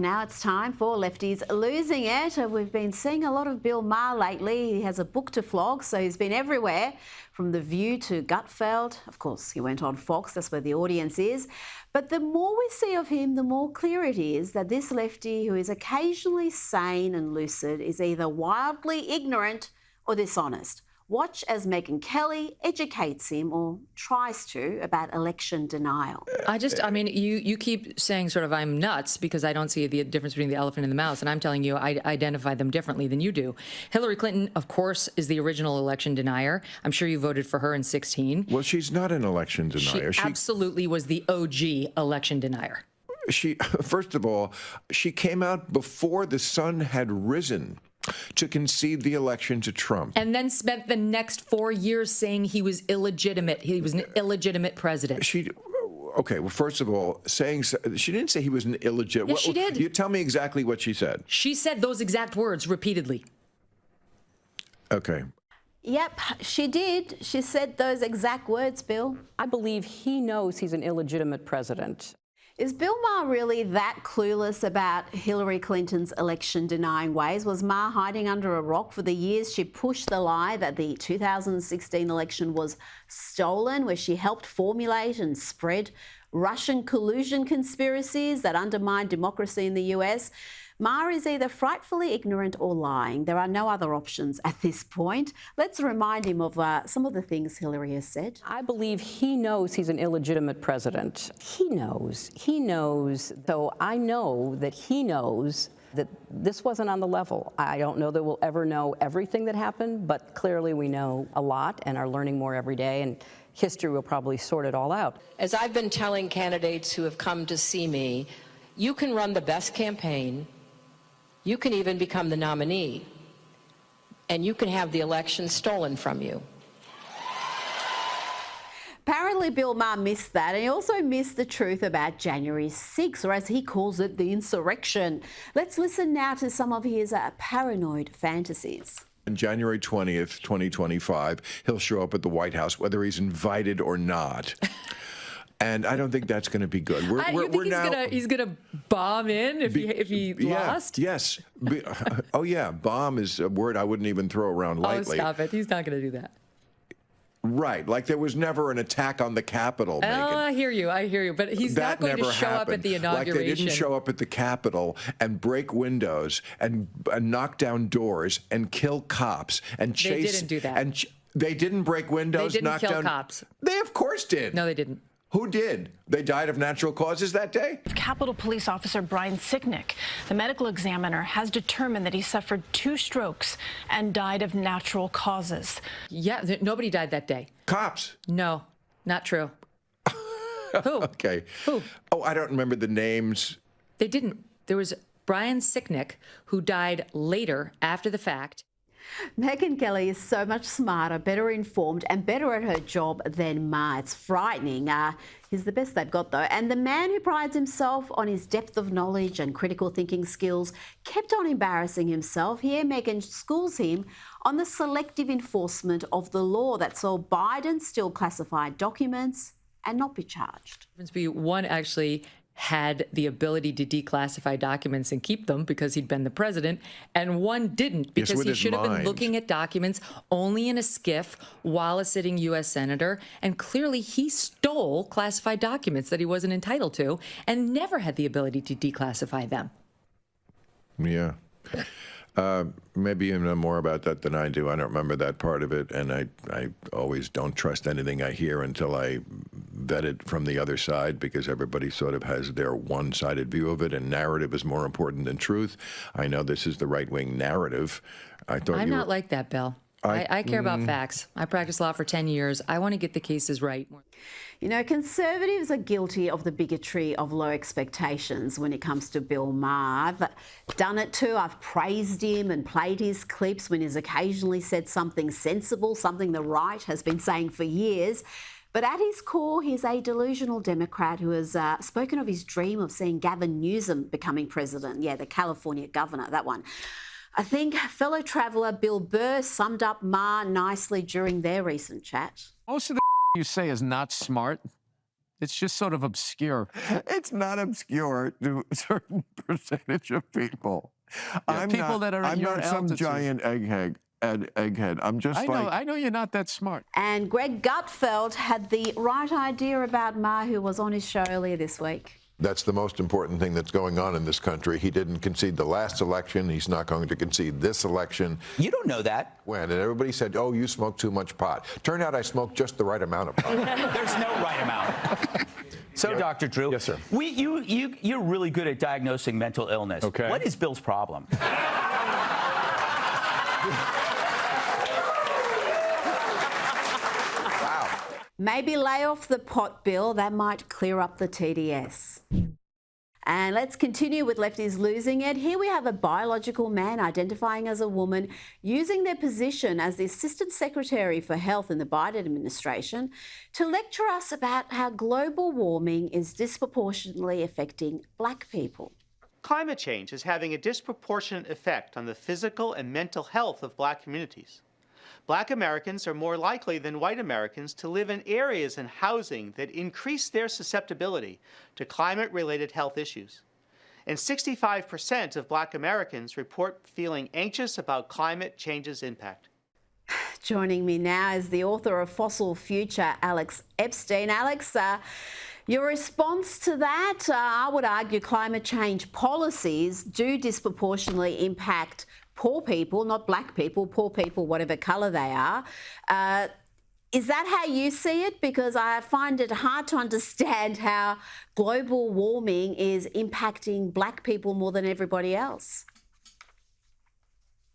Now it's time for Lefties Losing It. We've been seeing a lot of Bill Maher lately. He has a book to flog, so he's been everywhere, from The View to Gutfeld. Of course, he went on Fox, that's where the audience is. But the more we see of him, the more clear it is that this lefty, who is occasionally sane and lucid, is either wildly ignorant or dishonest. Watch as Megyn Kelly educates him, or tries to, about election denial. I mean, you keep saying sort of I'm nuts because I don't see the difference between the elephant and the mouse, and I'm telling you I identify them differently than you do. Hillary Clinton, of course, is the original election denier. I'm sure you voted for her in 2016. Well, she's not an election denier. She absolutely was the OG election denier. First of all, she came out before the sun had risen to concede the election to Trump. And then spent the next 4 years saying he was illegitimate. He was an illegitimate president. Okay, well, first of all, she didn't say he was an illegitimate. Yes, she did. You tell me exactly what she said. She said those exact words repeatedly. Okay. Yep, she did. She said those exact words, Bill. I believe he knows he's an illegitimate president. Is Bill Maher really that clueless about Hillary Clinton's election-denying ways? Was Maher hiding under a rock for the years she pushed the lie that the 2016 election was stolen, where she helped formulate and spread Russian collusion conspiracies that undermined democracy in the US? Maher is either frightfully ignorant or lying. There are no other options at this point. Let's remind him of some of the things Hillary has said. I believe he knows he's an illegitimate president. He knows. So I know that he knows that this wasn't on the level. I don't know that we'll ever know everything that happened, but clearly we know a lot and are learning more every day, and history will probably sort it all out. As I've been telling candidates who have come to see me, you can run the best campaign, you can even become the nominee, and you can have the election stolen from you. Apparently, Bill Maher missed that, and he also missed the truth about January 6th, or as he calls it, the insurrection. Let's listen now to some of his paranoid fantasies. On January 20th, 2025, he'll show up at the White House, whether he's invited or not. And I don't think that's going to be good. He's gonna bomb in if he lost? Yes. Oh, yeah. Bomb is a word I wouldn't even throw around lightly. Oh, stop it. He's not going to do that. Right. Like there was never an attack on the Capitol, Megyn. I hear you. But he's not going to show up at the inauguration. Like they didn't show up at the Capitol and break windows and knock down doors and kill cops and chase. They didn't do that. And they didn't break windows, knock down. They didn't kill cops. They, of course, did. No, they didn't. Who did? They died of natural causes that day? Capitol Police Officer Brian Sicknick, the medical examiner, has determined that he suffered 2 strokes and died of natural causes. Yeah, nobody died that day. Cops? No, not true. Who? Okay. Who? Oh, I don't remember the names. They didn't. There was Brian Sicknick, who died later after the fact. Megyn Kelly is so much smarter, better informed and better at her job than Maher. It's frightening. He's the best they've got, though. And the man who prides himself on his depth of knowledge and critical thinking skills kept on embarrassing himself. Here, Megyn schools him on the selective enforcement of the law that saw Biden still classify documents and not be charged. One actually had the ability to declassify documents and keep them because he'd been the president, and one didn't because he should have been looking at documents only in a SCIF while a sitting U.S. senator, and clearly he stole classified documents that he wasn't entitled to and never had the ability to declassify them. Yeah. Maybe you know more about that than I do. I don't remember that part of it, and I always don't trust anything I hear until I vet it from the other side, because everybody sort of has their one-sided view of it, and narrative is more important than truth. I know this is the right-wing narrative. I'm not like that, Bill. I care about facts. I practiced law for 10 years. I want to get the cases right. You know, Conservatives are guilty of the bigotry of low expectations when it comes to Bill Maher. I've done it too. I've praised him and played his clips when he's occasionally said something sensible, something the right has been saying for years. But at his core, he's a delusional Democrat who has spoken of his dream of seeing Gavin Newsom becoming president. Yeah, the California governor, that one. I think fellow traveller Bill Burr summed up Maher nicely during their recent chat. Most of the you say is not smart. It's just sort of obscure. It's not obscure to a certain percentage of people. Yeah, people that are at your I'm not some altitude. giant egghead. I'm just I know you're not that smart. And Greg Gutfeld had the right idea about Maher, who was on his show earlier this week. That's the most important thing that's going on in this country. He didn't concede the last election. He's not going to concede this election. You don't know that. When? And everybody said, oh, you smoke too much pot. Turned out I smoked just the right amount of pot. There's no right amount. So, Dr. Drew. Yes, sir. You're really good at diagnosing mental illness. Okay. What is Bill's problem? Maybe lay off the pot, Bill. That might clear up the TDS. And let's continue with Lefties losing it. Here we have a biological man identifying as a woman using their position as the Assistant Secretary for Health in the Biden administration to lecture us about how global warming is disproportionately affecting Black people. Climate change is having a disproportionate effect on the physical and mental health of Black communities. Black Americans are more likely than white Americans to live in areas and housing that increase their susceptibility to climate-related health issues. And 65% of Black Americans report feeling anxious about climate change's impact. Joining me now is the author of Fossil Future, Alex Epstein. Alex, your response to that, I would argue climate change policies do disproportionately impact poor people, not Black people, poor people, whatever colour they are. Is that how you see it? Because I find it hard to understand how global warming is impacting Black people more than everybody else.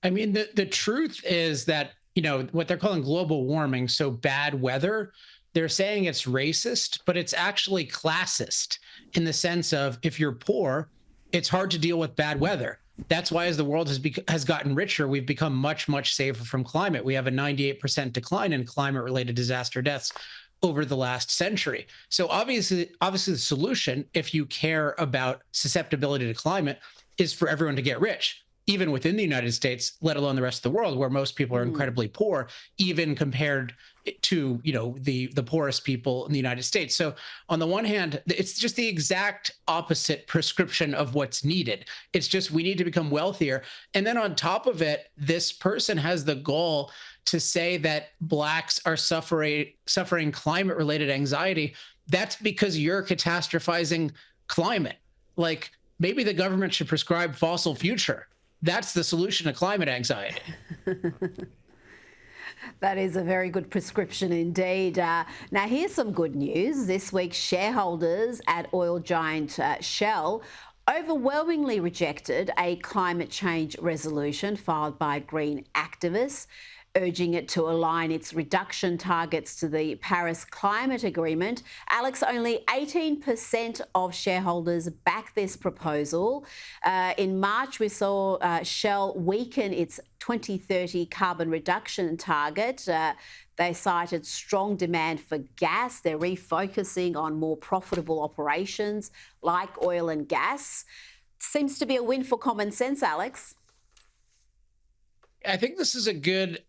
I mean, the truth is that, you know, what they're calling global warming, so bad weather, they're saying it's racist, but it's actually classist in the sense of if you're poor, it's hard to deal with bad weather. That's why as the world has gotten richer, we've become much, much safer from climate. We have a 98% decline in climate-related disaster deaths over the last century. So obviously the solution, if you care about susceptibility to climate, is for everyone to get rich, even within the United States, let alone the rest of the world, where most people are incredibly poor, even compared to, you know, the poorest people in the United States. So on the one hand, it's just the exact opposite prescription of what's needed. It's just we need to become wealthier. And then on top of it, this person has the goal to say that Blacks are suffering climate-related anxiety. That's because you're catastrophizing climate. Like, maybe the government should prescribe fossil future. That's the solution to climate anxiety. That is a very good prescription indeed. Now, here's some good news. This week, shareholders at oil giant Shell overwhelmingly rejected a climate change resolution filed by green activists, urging it to align its reduction targets to the Paris Climate Agreement. Alex, only 18% of shareholders back this proposal. In March, we saw Shell weaken its 2030 carbon reduction target. They cited strong demand for gas. They're refocusing on more profitable operations like oil and gas. Seems to be a win for common sense, Alex. I think this is a good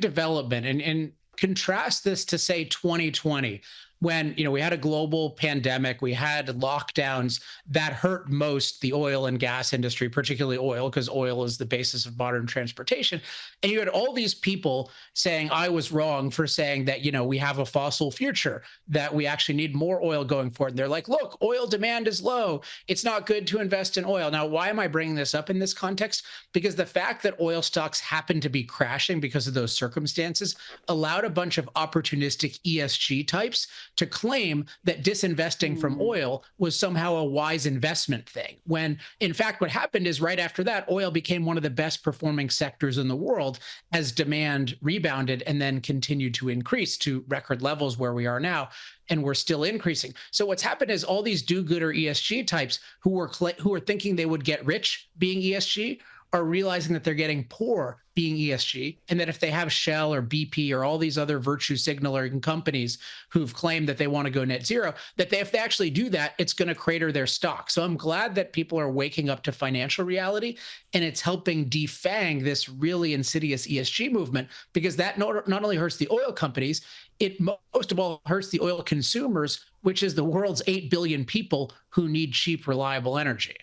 development, and contrast this to, say, 2020, when, you know, we had a global pandemic, we had lockdowns that hurt most the oil and gas industry, particularly oil, because oil is the basis of modern transportation. And you had all these people saying, I was wrong for saying that, you know, we have a fossil future, that we actually need more oil going forward. And they're like, look, oil demand is low. It's not good to invest in oil. Now, why am I bringing this up in this context? Because the fact that oil stocks happen to be crashing because of those circumstances allowed a bunch of opportunistic ESG types to claim that disinvesting from oil was somehow a wise investment thing, when in fact what happened is right after that, oil became one of the best performing sectors in the world as demand rebounded and then continued to increase to record levels where we are now, and we're still increasing. So what's happened is all these do-gooder ESG types who were thinking they would get rich being ESG are realizing that they're getting poor being ESG, and that if they have Shell or BP or all these other virtue signaling companies who've claimed that they want to go net zero, that if they actually do that, it's going to crater their stock. So I'm glad that people are waking up to financial reality, and it's helping defang this really insidious ESG movement, because that not only hurts the oil companies, it most of all hurts the oil consumers, which is the world's 8 billion people who need cheap, reliable energy.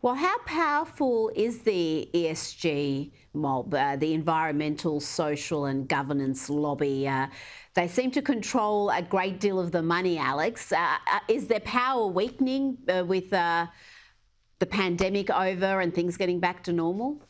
Well, how powerful is the ESG mob, the environmental, social and governance lobby? They seem to control a great deal of the money, Alex. Is their power weakening with the pandemic over and things getting back to normal?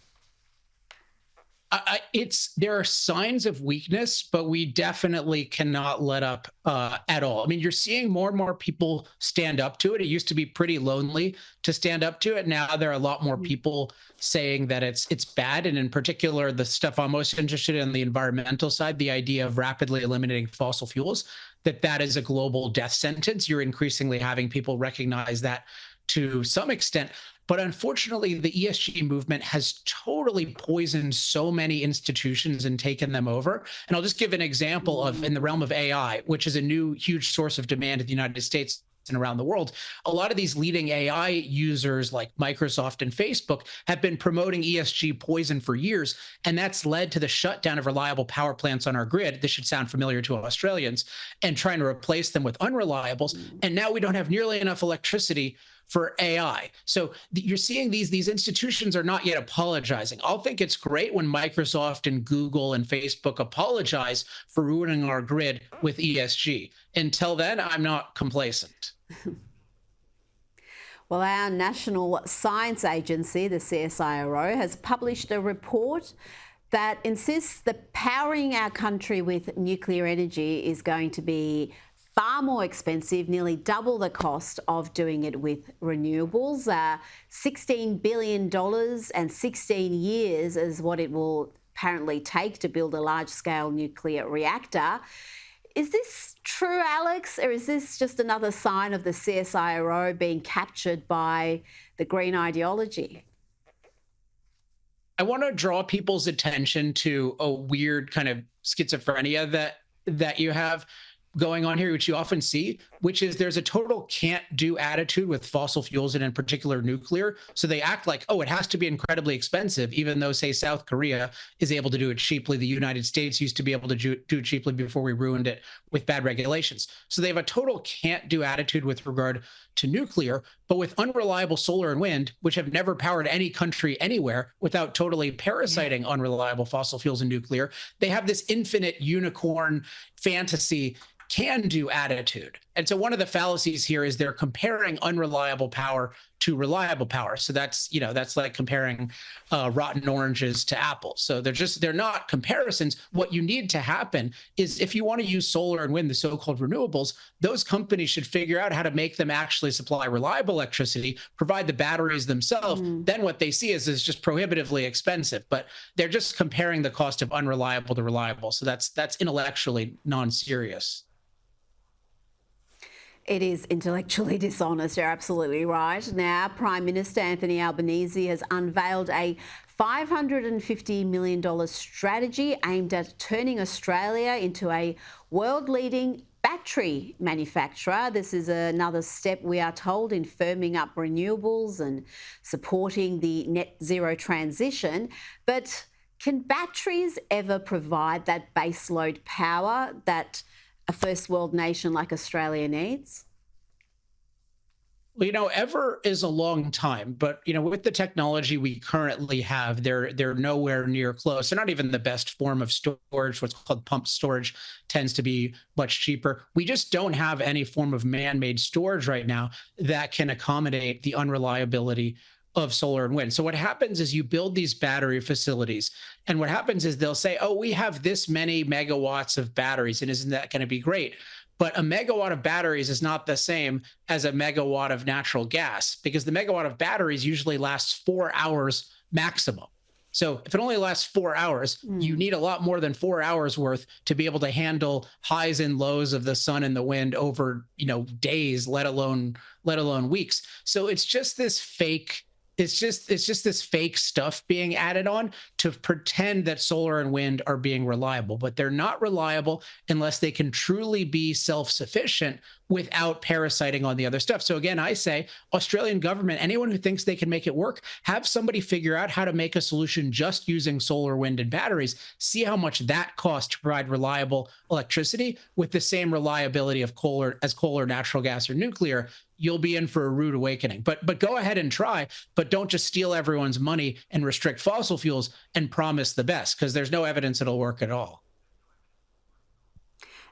There are signs of weakness, but we definitely cannot let up at all. I mean, you're seeing more and more people stand up to it. It used to be pretty lonely to stand up to it. Now there are a lot more people saying that it's bad. And in particular, the stuff I'm most interested in, the environmental side, the idea of rapidly eliminating fossil fuels, that is a global death sentence. You're increasingly having people recognize that to some extent. But unfortunately, the ESG movement has totally poisoned so many institutions and taken them over. And I'll just give an example of in the realm of AI, which is a new huge source of demand in the United States and around the world. A lot of these leading AI users like Microsoft and Facebook have been promoting ESG poison for years, and that's led to the shutdown of reliable power plants on our grid. This should sound familiar to Australians, and trying to replace them with unreliables. And now we don't have nearly enough electricity for AI. So you're seeing these institutions are not yet apologizing. I'll think it's great when Microsoft and Google and Facebook apologize for ruining our grid with ESG. Until then, I'm not complacent. Well, our National Science Agency, the CSIRO, has published a report that insists that powering our country with nuclear energy is going to be far more expensive, nearly double the cost of doing it with renewables. $16 billion and 16 years is what it will apparently take to build a large-scale nuclear reactor. Is this true, Alex, or is this just another sign of the CSIRO being captured by the green ideology? I want to draw people's attention to a weird kind of schizophrenia that you have going on here, which you often see, which is there's a total can't-do attitude with fossil fuels and in particular nuclear. So they act like, oh, it has to be incredibly expensive, even though, say, South Korea is able to do it cheaply. The United States used to be able to do it cheaply before we ruined it with bad regulations. So they have a total can't-do attitude with regard to nuclear, but with unreliable solar and wind, which have never powered any country anywhere without totally parasiting unreliable fossil fuels and nuclear, they have this infinite unicorn fantasy can-do attitude. And so one of the fallacies here is they're comparing unreliable power to reliable power. So that's like comparing rotten oranges to apples. So they're not comparisons. What you need to happen is if you want to use solar and wind, the so-called renewables, those companies should figure out how to make them actually supply reliable electricity, provide the batteries themselves. Then what they see is just prohibitively expensive. But they're just comparing the cost of unreliable to reliable. So that's intellectually non-serious. It is intellectually dishonest, you're absolutely right. Now, Prime Minister Anthony Albanese has unveiled a $550 million strategy aimed at turning Australia into a world-leading battery manufacturer. This is another step, we are told, in firming up renewables and supporting the net zero transition. But can batteries ever provide that baseload power that a first world nation like Australia needs? Well, ever is a long time, but with the technology we currently have, they're nowhere near close. They're not even the best form of storage. What's called pumped storage tends to be much cheaper. We just don't have any form of man-made storage right now that can accommodate the unreliability of solar and wind. So what happens is you build these battery facilities, and what happens is they'll say, oh, we have this many megawatts of batteries, and isn't that going to be great? But a megawatt of batteries is not the same as a megawatt of natural gas, because the megawatt of batteries usually lasts 4 hours maximum. So if it only lasts 4 hours, you need a lot more than 4 hours worth to be able to handle highs and lows of the sun and the wind over, days, let alone weeks. So it's just this fake It's just this fake stuff being added on to pretend that solar and wind are being reliable, but they're not reliable unless they can truly be self-sufficient without parasiting on the other stuff. So again, I say, Australian government, anyone who thinks they can make it work, have somebody figure out how to make a solution just using solar, wind, and batteries. See how much that costs to provide reliable electricity with the same reliability of coal or natural gas or nuclear. You'll be in for a rude awakening. But go ahead and try, but don't just steal everyone's money and restrict fossil fuels and promise the best, because there's no evidence it'll work at all.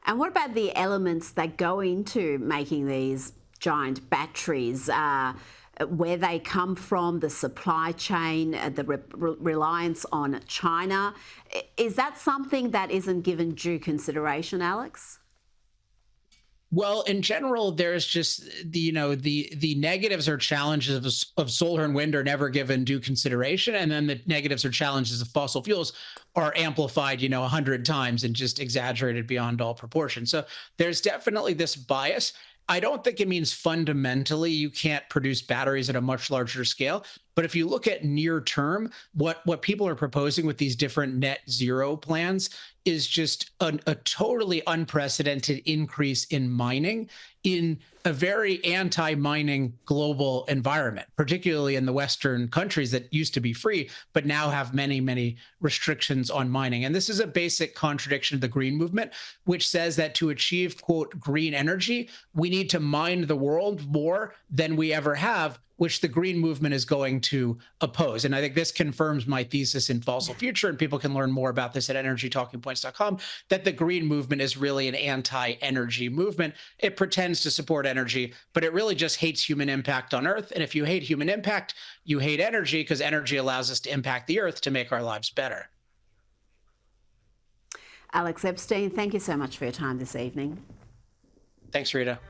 And what about the elements that go into making these giant batteries? Where they come from, the supply chain, the reliance on China. Is that something that isn't given due consideration, Alex? Well, in general, there's just the negatives or challenges of solar and wind are never given due consideration, and then the negatives or challenges of fossil fuels are amplified 100 times and just exaggerated beyond all proportion. So there's definitely this bias. I don't think it means fundamentally you can't produce batteries at a much larger scale. But if you look at near term, what people are proposing with these different net zero plans is just a totally unprecedented increase in mining in a very anti-mining global environment, particularly in the Western countries that used to be free, but now have many, many restrictions on mining. And this is a basic contradiction of the green movement, which says that to achieve, quote, green energy, we need to mine the world more than we ever have, which the green movement is going to oppose. And I think this confirms my thesis in Fossil Future, and people can learn more about this at energytalkingpoints.com, that the green movement is really an anti-energy movement. It pretends to support energy, but it really just hates human impact on Earth. And if you hate human impact, you hate energy, because energy allows us to impact the Earth to make our lives better. Alex Epstein, thank you so much for your time this evening. Thanks, Rita.